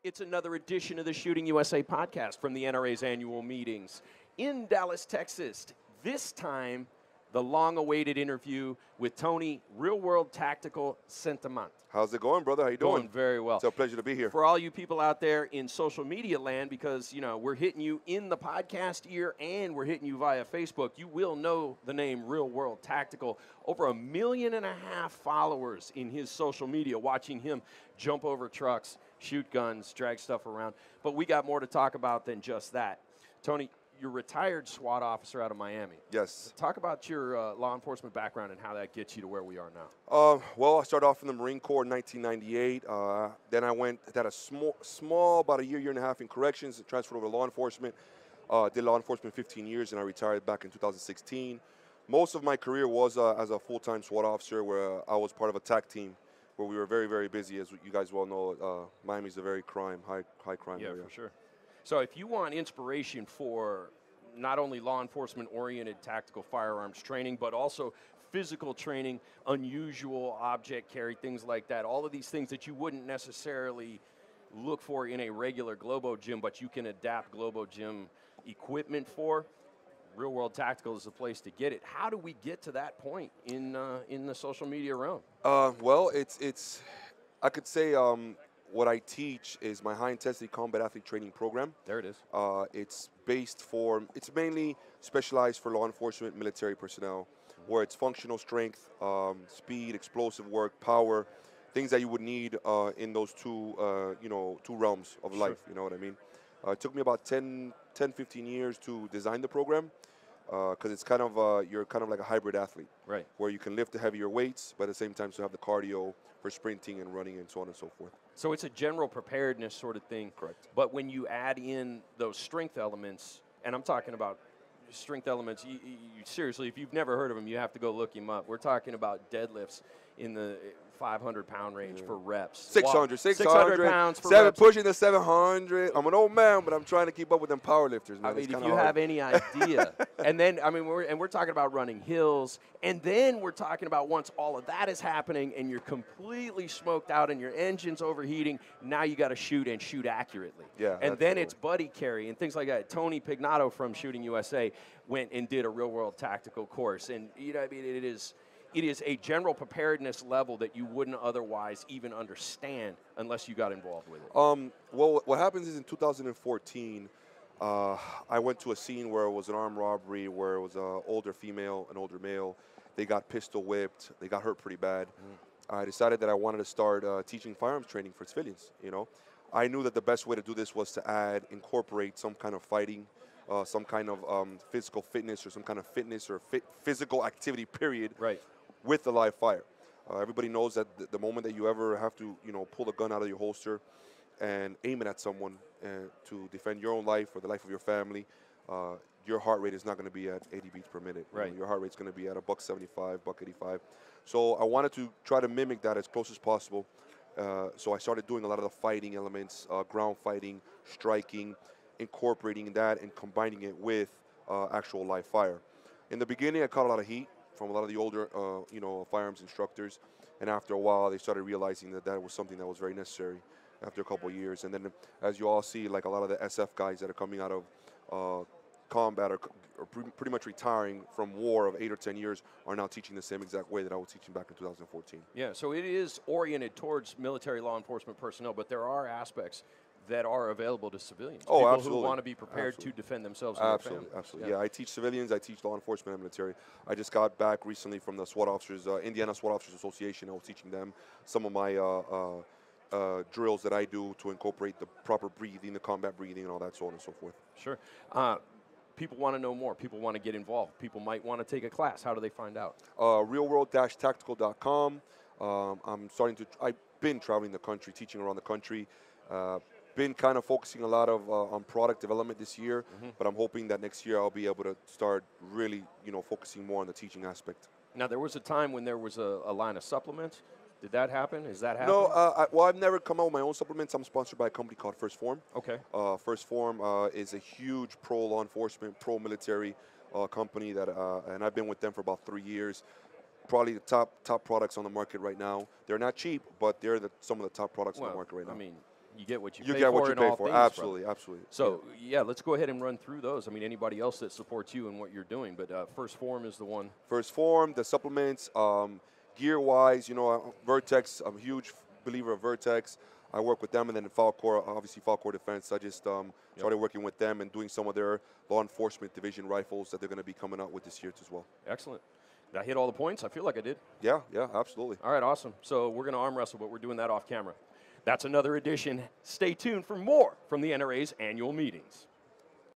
It's another edition of the Shooting USA podcast from the NRA's annual meetings in Dallas, Texas. This time, the long-awaited interview with Tony, real-world tactical Sentimont. How's it going, brother? How you doing? Going very well. It's a pleasure to be here. For all you people out there in social media land, because, you know, we're hitting you in the podcast ear and we're hitting you via Facebook, you will know the name Real World Tactical. Over 1.5 million followers in his social media watching him jump over trucks, shoot guns, drag stuff around. But we got more to talk about than just that. Tony, you're a retired SWAT officer out of Miami. Yes. Talk about your law enforcement background and how that gets you to where we are now. Well, I started off in the Marine Corps in 1998. Then I had a small, about a year and a half in corrections, transferred over to law enforcement. Did law enforcement 15 years, and I retired back in 2016. Most of my career was as a full-time SWAT officer, where I was part of a TAC team, where we were very, very busy. As you guys well know, Miami's a very high crime area. Yeah, for sure. So if you want inspiration for not only law enforcement-oriented tactical firearms training, but also physical training, unusual object carry, things like that, all of these things that you wouldn't necessarily look for in a regular Globo gym, but you can adapt Globo gym equipment for, Real World Tactical is the place to get it. How do we get to that point in the social media realm? Well, I could say what I teach is my high-intensity combat athlete training program. There it is. It's mainly specialized for law enforcement, military personnel, where it's functional strength, speed, explosive work, power, things that you would need in those two realms of life. You know what I mean? It took me about 10, 15 years to design the program. Because it's you're kind of like a hybrid athlete, right? Where you can lift the heavier weights, but at the same time, you have the cardio for sprinting and running and so on and so forth. So it's a general preparedness sort of thing. Correct. But when you add in those strength elements, and I'm talking about strength elements, you seriously, if you've never heard of them, you have to go look him up. We're talking about deadlifts in the 500-pound range for reps. 600 pounds for reps. Pushing the 700. I'm an old man, but I'm trying to keep up with them power lifters, man. I mean, if you have any idea. And then, I mean, we're talking about running hills, and then we're talking about once all of that is happening and you're completely smoked out and your engine's overheating, now you got to shoot and shoot accurately. Yeah. And then it's buddy carry and things like that. Tony Pignato from Shooting USA went and did a real-world tactical course. And, you know, I mean, it is a general preparedness level that you wouldn't otherwise even understand unless you got involved with it. Well, what happens is in 2014, I went to a scene where it was an armed robbery, where it was an older female, an older male. They got pistol whipped. They got hurt pretty bad. I decided that I wanted to start teaching firearms training for civilians. You know, I knew that the best way to do this was to incorporate some kind of fighting, some kind of physical fitness, or some kind of fitness or physical activity, period. Right. With the live fire. Everybody knows that the moment that you ever have to, pull the gun out of your holster and aim it at someone to defend your own life or the life of your family, your heart rate is not going to be at 80 beats per minute. Right. Your heart rate's going to be at a $175, $185. So I wanted to try to mimic that as close as possible. So I started doing a lot of the fighting elements, ground fighting, striking, incorporating that and combining it with actual live fire. In the beginning, I caught a lot of heat from a lot of the older, firearms instructors, and after a while, they started realizing that was something that was very necessary. After a couple of years, and then as you all see, like a lot of the SF guys that are coming out of combat or pretty much retiring from war of 8 or 10 years are now teaching the same exact way that I was teaching back in 2014. Yeah, so it is oriented towards military law enforcement personnel, but there are aspects that are available to civilians. Oh, people absolutely. who want to be prepared to defend themselves and absolutely, their family. Absolutely. Yeah, I teach civilians, I teach law enforcement and military. I just got back recently from the SWAT Officers, Indiana SWAT Officers Association. I was teaching them some of my drills that I do to incorporate the proper breathing, the combat breathing, and all that, so on and so forth. Sure. People want to know more. People want to get involved. People might want to take a class. How do they find out? Realworld-tactical.com. I've been traveling the country, teaching around the country. Been kind of focusing a lot of on product development this year, but I'm hoping that next year I'll be able to start really, focusing more on the teaching aspect. Now, there was a time when there was a line of supplements. Did that happen? Is that happening? No, I've never come out with my own supplements. I'm sponsored by a company called First Form. Okay. First Form is a huge pro-law enforcement, pro-military company that, and I've been with them for about 3 years. Probably the top products on the market right now. They're not cheap, but they're some of the top products on the market right now. I mean, you get what you, You pay get for what you in pay all for. things, brother. Absolutely, absolutely. So, yeah, let's go ahead and run through those. I mean, anybody else that supports you and what you're doing, but First Form is the one. First Form, the supplements, gear-wise, you know, Vertex, I'm a huge believer of Vertex. I work with them, and then Falcor, obviously Falcor Defense. I just started working with them and doing some of their law enforcement division rifles that they're going to be coming out with this year as well. Excellent. Did I hit all the points? I feel like I did. Yeah, absolutely. All right, awesome. So we're going to arm wrestle, but we're doing that off camera. That's another edition. Stay tuned for more from the NRA's annual meetings.